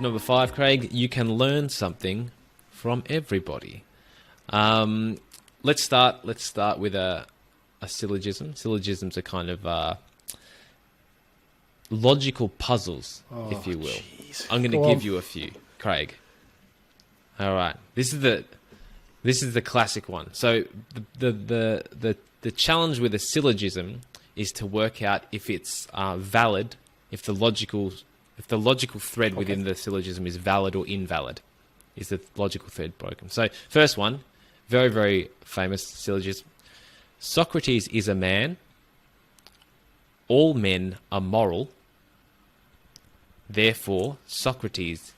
Tip number 5, Craig, you can learn something from everybody. Let's start with a syllogism. Syllogisms are kind of logical puzzles, if you will. Geez. I'm going to give you a few, Craig. All right. This is the classic one. So the challenge with a syllogism is to work out if it's valid, if the logical thread within the syllogism is valid or invalid. Is the logical thread broken? So first one, very, very famous syllogism. Socrates is a man. All men are moral. Therefore, Socrates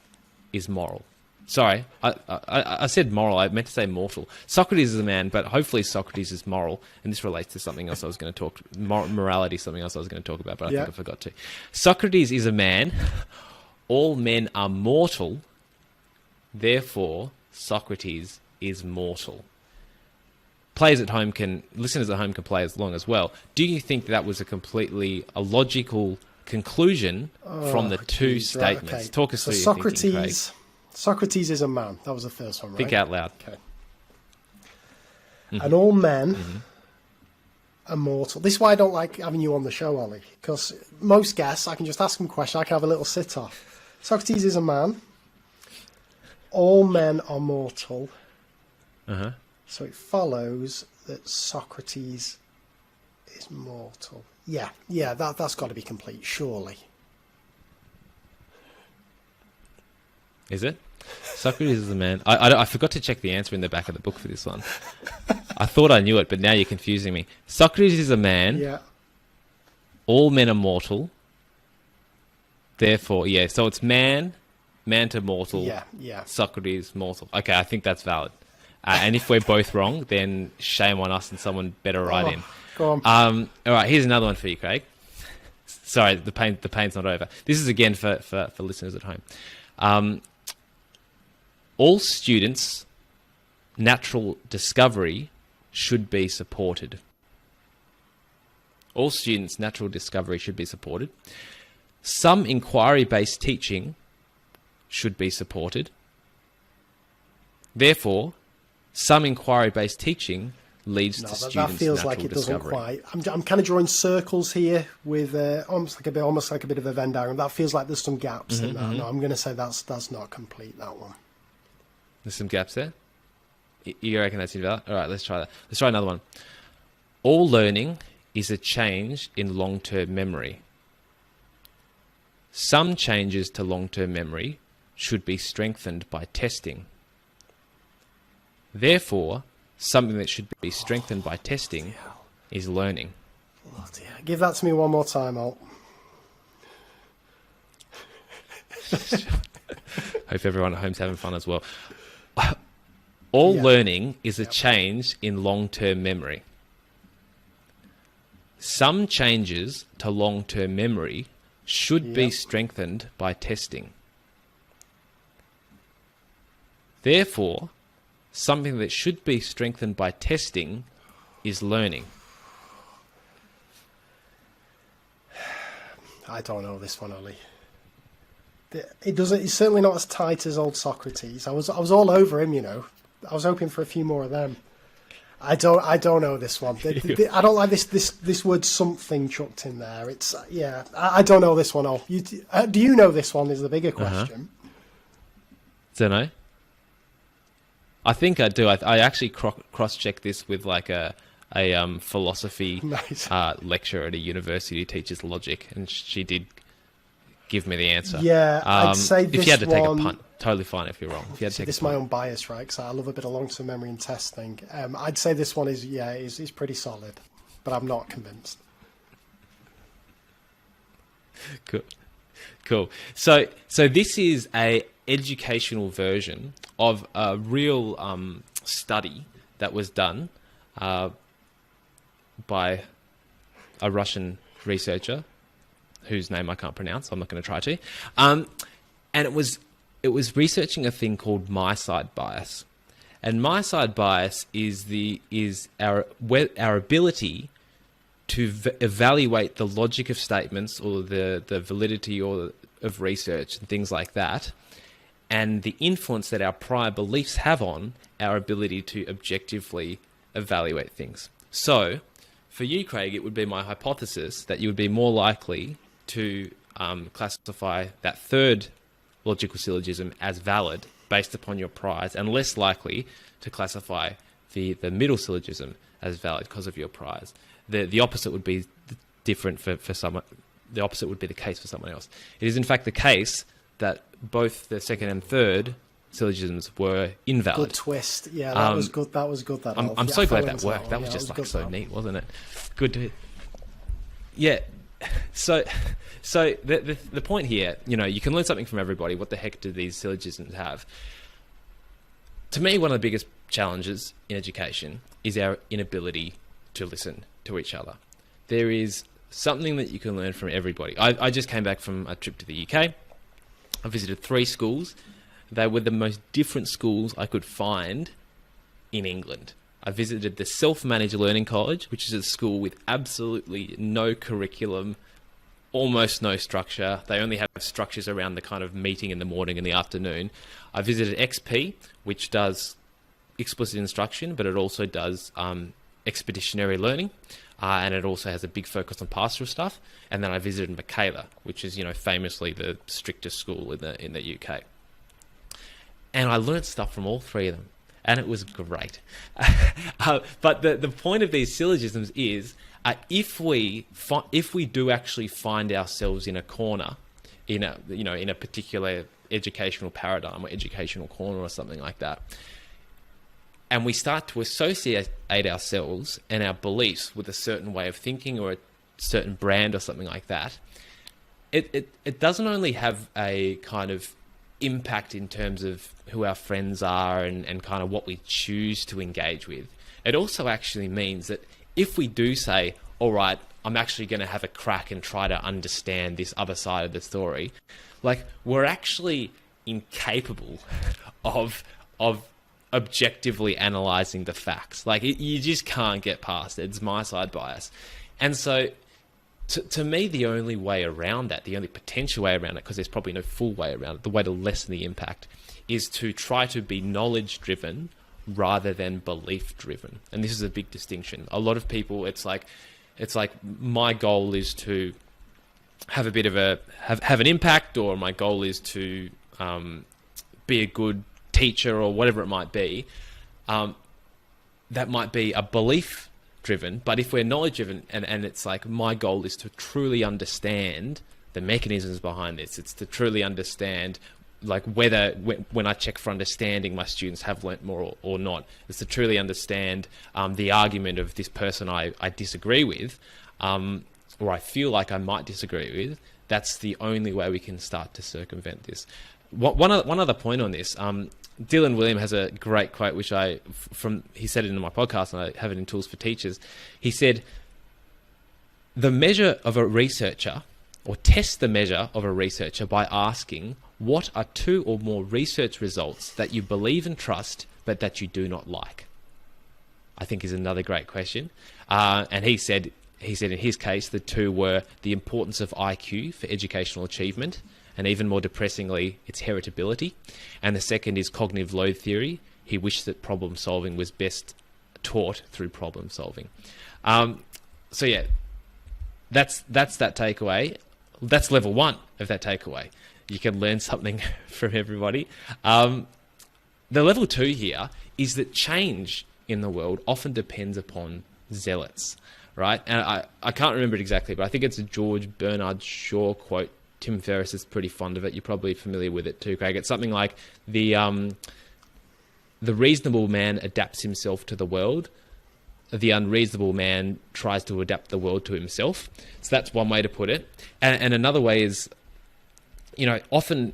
is moral. Sorry, I said moral. I meant to say mortal. Socrates is a man, but hopefully Socrates is moral. And this relates to something else I was going to talk. Morality, something else I was going to talk about, but I think I forgot to. Socrates is a man. All men are mortal. Therefore, Socrates is mortal. Listeners at home can play along as well. Do you think that was a logical conclusion from the two statements? Right, okay. Talk us through your thinking, Craig. Socrates is a man. That was the first one, right? Think out loud. Okay. And all men are mortal. This is why I don't like having you on the show, Ollie, because most guests, I can just ask them a question, I can have a little sit-off. Socrates is a man. All men are mortal. So it follows that Socrates is mortal. Yeah, that's got to be complete, surely. Is it? Socrates is a man. I forgot to check the answer in the back of the book for this one. I thought I knew it, but now you're confusing me. Socrates is a man. Yeah. All men are mortal. Therefore, so it's man to mortal. Yeah. Socrates, mortal. Okay, I think that's valid. And if we're both wrong, then shame on us and someone better write in. Go on. All right, here's another one for you, Craig. Sorry, the pain's not over. This is again for listeners at home. All students' natural discovery should be supported. All students' natural discovery should be supported. Some inquiry-based teaching should be supported. Therefore, some inquiry-based teaching leads to students' that feels natural like it discovery. doesn't quite. I'm kind of drawing circles here with almost like a bit of a Venn diagram. That feels like there's some gaps in that. No, I'm going to say that's not complete, that one. There's some gaps there? You reckon that's invalid? All right, let's try that. Let's try another one. All learning is a change in long-term memory. Some changes to long-term memory should be strengthened by testing. Therefore, something that should be strengthened by testing is learning. Bloody hell. Give that to me one more time, Alt. Hope everyone at home's having fun as well. All learning is a change in long-term memory. Some changes to long-term memory should be strengthened by testing. Therefore, something that should be strengthened by testing is learning. I don't know this one, Ollie. It's certainly not as tight as old Socrates. I was all over him, you know. I was hoping for a few more of them. I don't know this one. I don't like this word something chucked in there. It's I don't know this one. All do you know this one? Is the bigger question. Don't know. I think I do. I actually cross-checked this with like a philosophy lecturer at a university who teaches logic, and she did give me the answer. Yeah, I'd say this one... If you had to take a punt, totally fine if you're wrong. If you had to take this is my own bias, right? Because I love a bit of long-term memory and testing. I'd say this one is pretty solid, but I'm not convinced. Cool. So this is a educational version of a real study that was done by a Russian researcher whose name I can't pronounce. I'm not going to try to. And it was researching a thing called my-side bias. And my-side bias is our ability to evaluate the logic of statements or the validity or of research and things like that, and the influence that our prior beliefs have on our ability to objectively evaluate things. So, for you, Craig, it would be my hypothesis that you would be more likely to classify that third logical syllogism as valid based upon your priors, and less likely to classify the middle syllogism as valid because of your priors. The opposite would be different for someone. The opposite would be the case for someone else. It is in fact the case that both the second and third syllogisms were invalid. Good twist. Yeah, that was good. That was good. I'm so glad that worked. That was just like so neat, wasn't it? Good to. Yeah. So the point here, you can learn something from everybody. What the heck do these syllogisms have? To me, one of the biggest challenges in education is our inability to listen to each other. There is something that you can learn from everybody. I just came back from a trip to the UK. I visited 3 schools. They were the most different schools I could find in England. I visited the Self-Managed Learning College, which is a school with absolutely no curriculum, almost no structure. They only have structures around the kind of meeting in the morning and the afternoon. I visited XP, which does explicit instruction, but it also does expeditionary learning, and it also has a big focus on pastoral stuff. And then I visited Michaela, which is, famously the strictest school in the UK. And I learned stuff from all 3 of them, and it was great. But the point of these syllogisms is, if we do actually find ourselves in a corner, in a particular educational paradigm or educational corner or something like that, and we start to associate ourselves and our beliefs with a certain way of thinking or a certain brand or something like that, it doesn't only have a kind of impact in terms of who our friends are and kind of what we choose to engage with. It also actually means that if we do say, all right, I'm actually going to have a crack and try to understand this other side of the story, like, we're actually incapable of objectively analyzing the facts. Like, you just can't get past it. It's my side bias. And so to me, the only way around that, the only potential way around it, because there's probably no full way around it, the way to lessen the impact is to try to be knowledge-driven rather than belief-driven. And this is a big distinction. A lot of people, it's like my goal is to have a bit of have an impact, or my goal is to be a good teacher, or whatever it might be. That might be a belief driven, but if we're knowledge driven, and it's like, my goal is to truly understand the mechanisms behind this, it's to truly understand, like, whether when I check for understanding, my students have learnt more or not. It's to truly understand the argument of this person I disagree with, or I feel like I might disagree with. That's the only way we can start to circumvent this. One other point on this, Dylan William has a great quote, which he said it in my podcast, and I have it in Tools for Teachers. He said, the measure of a researcher, or test the measure of a researcher by asking, what are 2 or more research results that you believe and trust, but that you do not like? I think is another great question. And he said in his case, the 2 were the importance of IQ for educational achievement, and even more depressingly, its heritability. And the second is cognitive load theory. He wished that problem solving was best taught through problem solving. So yeah, that's that takeaway. That's level 1 of that takeaway. You can learn something from everybody. The level 2 here is that change in the world often depends upon zealots, right? And I can't remember it exactly, but I think it's a George Bernard Shaw quote. Tim Ferriss is pretty fond of it. You're probably familiar with it too, Craig. It's something like, the reasonable man adapts himself to the world. The unreasonable man tries to adapt the world to himself. So that's one way to put it. And another way is, often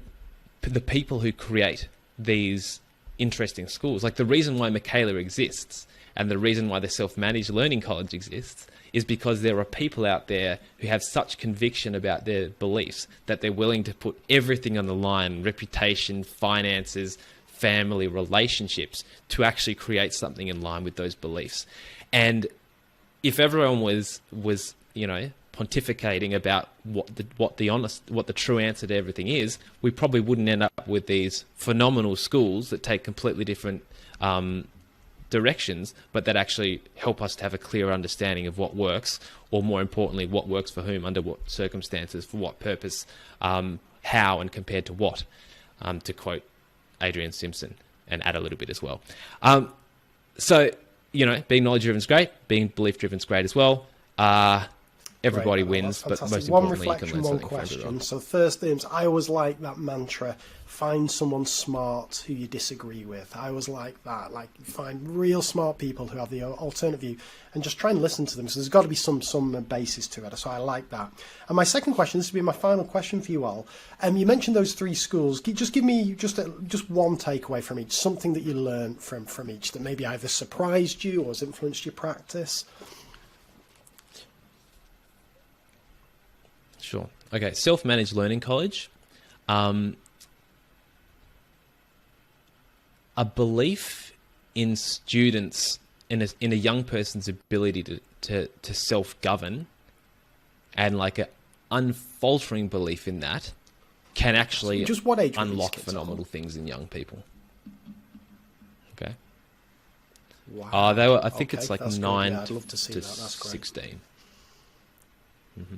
the people who create these interesting schools, like the reason why Michaela exists and the reason why the Self-Managed Learning College exists, is because there are people out there who have such conviction about their beliefs that they're willing to put everything on the line, reputation, finances, family, relationships, to actually create something in line with those beliefs. And if everyone was pontificating about what the true answer to everything is, we probably wouldn't end up with these phenomenal schools that take completely different directions, but that actually help us to have a clear understanding of what works, or more importantly, what works for whom, under what circumstances, for what purpose, how, and compared to what, to quote Adrian Simpson, and add a little bit as well. So, being knowledge-driven is great, being belief-driven is great as well. Everybody wins, but most importantly, you can learn something from it all. So first things, I always like that mantra, find someone smart who you disagree with. I always like that, like find real smart people who have the alternate view and just try and listen to them. So there's got to be some basis to it. So I like that. And my second question, this will be my final question for you all. You mentioned those 3 schools. Just give me just one takeaway from each, something that you learned from each that maybe either surprised you or has influenced your practice. Sure. Okay. Self-managed learning college. A belief in students, in a young person's ability to self-govern, and like an unfaltering belief in that, can actually just what age unlock phenomenal things in young people. Okay. Wow. They were. I think it's like that's 9 I'd love to see to that. That's great. 16. Mm-hmm.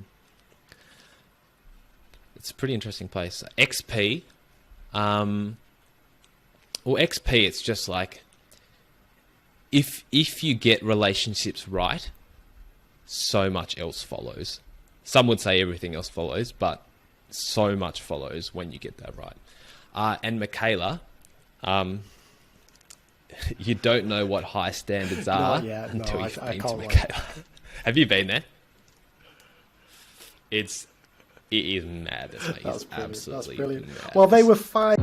It's a pretty interesting place. XP, XP, it's just like, if you get relationships right, so much else follows. Some would say everything else follows, but so much follows when you get that right. And Michaela, you don't know what high standards are until you've been to Michaela. Have you been there? It is mad. It's absolutely brilliant. Mad. Well, they were 5.